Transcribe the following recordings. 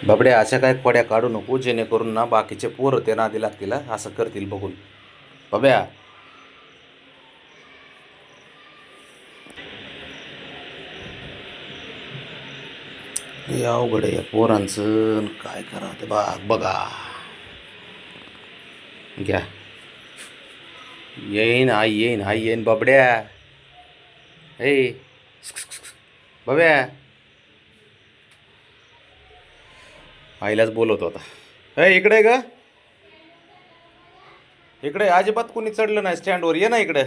बाबड्या अशा काय खोड्या काढू नको जेणेकरून ना बाकीचे पोरं ते नादी लागतील असं करतील बघून. बाब्या हे अवघड आहे या पोरांचं, काय करा ते बघा. घ्या, येईन आई येईन आई येईन. बाबड्या हे बाब्या आईलाच बोलवतो आता. हे इकडे ग, इकडे अजिबात कोणी चढलं नाही स्टँडवर, ये ना इकडे.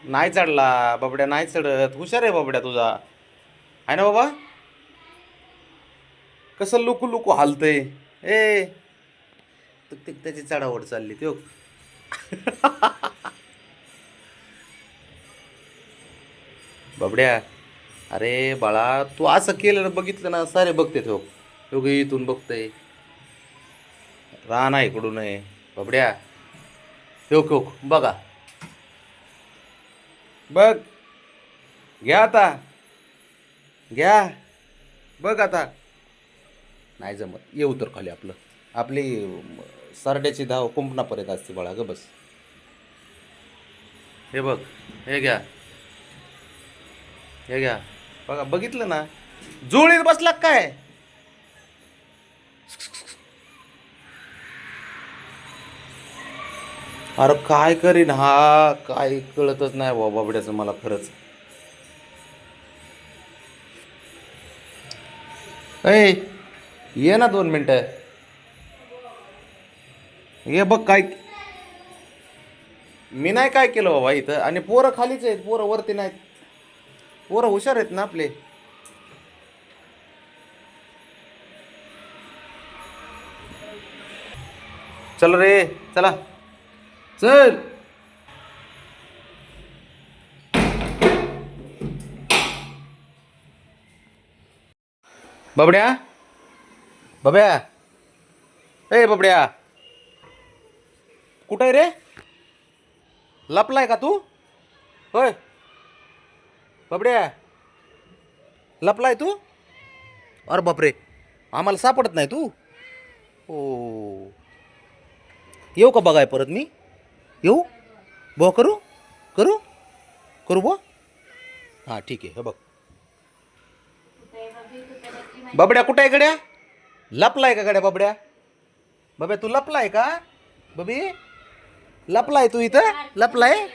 नाही चढला बाबड्या, नाही चढत. हुशार आहे बाबड्या तुझा, आहे ना बाबा. कसं लुकू लुकू हालतंय. ए त्याची चढावड चालली त्यो. बाबड्या अरे बाळा, तू असं केलं ना, बघितलं ना सारे बघते तो योगी इथून बघतय. राह इकडून आहे बाबड्या. ठोक ठोक बघा, बघ. घ्या आता, घ्या, बघ आता. नाही जमत, ये उतर खाली. आपली सरड्याची धाव कुंपणापर्यंत असते बाळा, ग बस. हे बघ, हे घ्या, हे घ्या. बघा, बघितलं ना, जुळीत बसला काय. अरे काय करीन हा, काय कळतच नाही बाबा बाबड्याचं मला खरंच. ऐ ये ना 2 मिनटं. ये बघ काय. मी नाही काय केलं बाबा इथं, आणि पोरं खालीच आहेत, पोरं वरती नाहीत. पोरं हुशार आहेत ना आपले. चल रे, चला चल. बाबड्या, बाब्या, ए बाबड्या, कुठं आहे रे. लपलाय का तू. होय बाबड्या, लपलाय तू. अरे बापरे, आम्हाला सापडत नाही तू. हो, येऊ का बघाय परत मी. येऊ बो, करू करू करू बो. हां ठीक आहे. हे बघ बाबड्या, कुठं आहे गड्या. लपलाय का गड्या बाबड्या. बाब्या तू लपलाय का. बबी लपलाय तू इथं, लपलाय.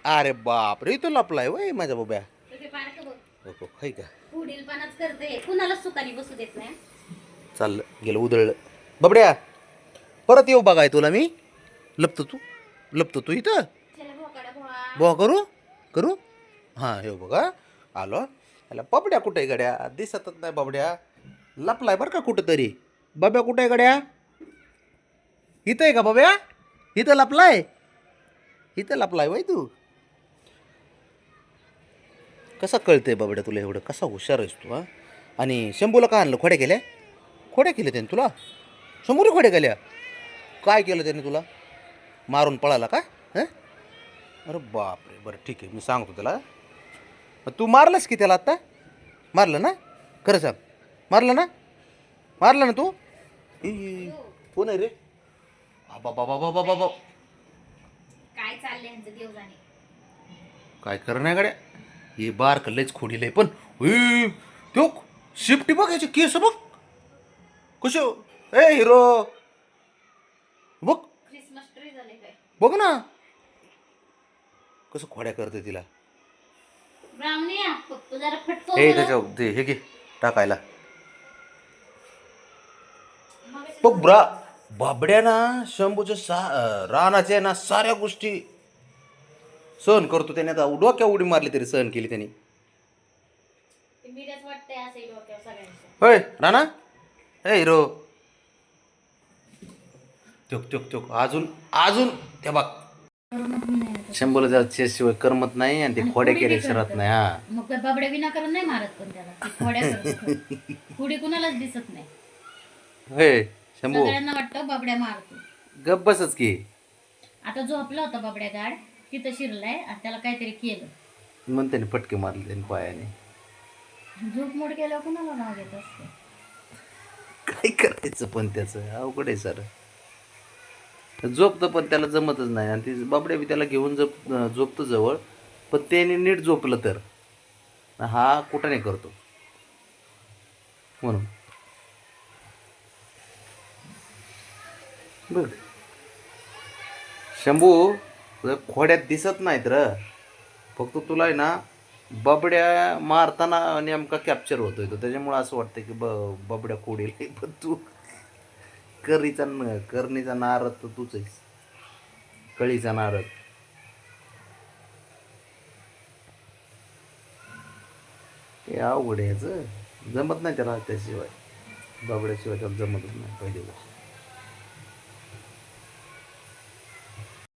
अरे बाप रे, तू लपलाय वय माझ्या बाब्या. हो हाय का. कुणाला सुखानी बसू देत नाही. चाललं गेलं, उधळलं. बाबड्या परत येऊ बघाय तुला मी. लपतो तू इथं. बुवा करू करू. हां हे बघा, आलो. याला बाबड्या कुठे आहे गड्या, दिसतच नाही बाबड्या. लपलाय बरं का कुठं तरी. बाब्या कुठे आहे गड्या. इथं आहे का बाब्या. इथं लपलाय, इथं लपलाय वय तू. कसं कळतंय बाबड्या तुला एवढं, कसा हुशार आहेस तू. हां, आणि शंभूला का आणलं. खोड्या केल्या, खोड्या केल्या त्याने तुला. शंभूने खोड्या केल्या. काय केलं त्याने तुला, मारून पळाला का. हं, अरे बापरे. बरं ठीक आहे, मी सांगतो त्याला. तू मारलंस की त्याला आत्ता. मारलं ना, खरं सांग. मारलं ना, मारलं ना तू. कोण आहे रे. बाबा बाबा बाबा बाबा, काय चाललंय यांचं देव जाणे. काय खरं नाही गड्या. हे बार कल्लेच खोडीलंय पण. तो शिफ्टी बघ, याचे केस बघ कसे. ए हिरो बघ, क्रिसमस ट्री झाले काय. बघ ना कसं खोड्या करते तिला. ब्राह्मणी फक्त जरा फटको. हे त्याच्या ते हे घे टाकायला. बघ बाबड्या ना, शंभूच्या रानाच्या ना साऱ्या गोष्टी सहन करतो त्याने. आता डोक्या उडी मारली तरी सहन केली त्यांनी. मीरच वाटतंय असं डोक्यावर सगळ्यांचं. होय राणा. हे हिरो चोक चोक चोक. अजून अजून त्या बघ, शंभूला जर शिवाय करमत नाही, आणि ते खोड्या केले शरत नाही. हा मग काय बाबड्या विनाकारण नाही मारत, पण त्याला ती खोड्या करतो. पुढे कुणालाच दिसत नाही. होय शंभू, सगळ्यांना वाटतं बाबड्या मारतो. गप बसच की. आता झोपला होता बाबड्या गाड, तिथं शिरलाय आणि त्याला काहीतरी केलं. म्हणून त्याने फटके मारले त्याने पायाने. झोप मोड केल्यावर कुणाला नाव घेत असते. काय करायचं पण त्याचं अवघड आहे सर. झोपतं पण त्याला जमतच नाही आणि ती बाबड्या बी त्याला घेऊन झोपतं जवळ, पण त्याने नीट झोपलं तर हा कुठं नाही करतो म्हणून. बघ शंभू, तुझ्या खोड्यात दिसत नाहीत र, फक्त तुला आहे ना बबड्या मारताना नेमका कॅप्चर होतोय तो, त्याच्यामुळे असं वाटतं की बबड्या खोडील. पण तू करणीचा नारद तर तूच आहेस, कळीचा नारद. हे अवघड आहे याचं, जमत नाही त्याला त्याशिवाय, बाबड्याशिवाय त्याला जमतच नाही पहिली गोष्ट.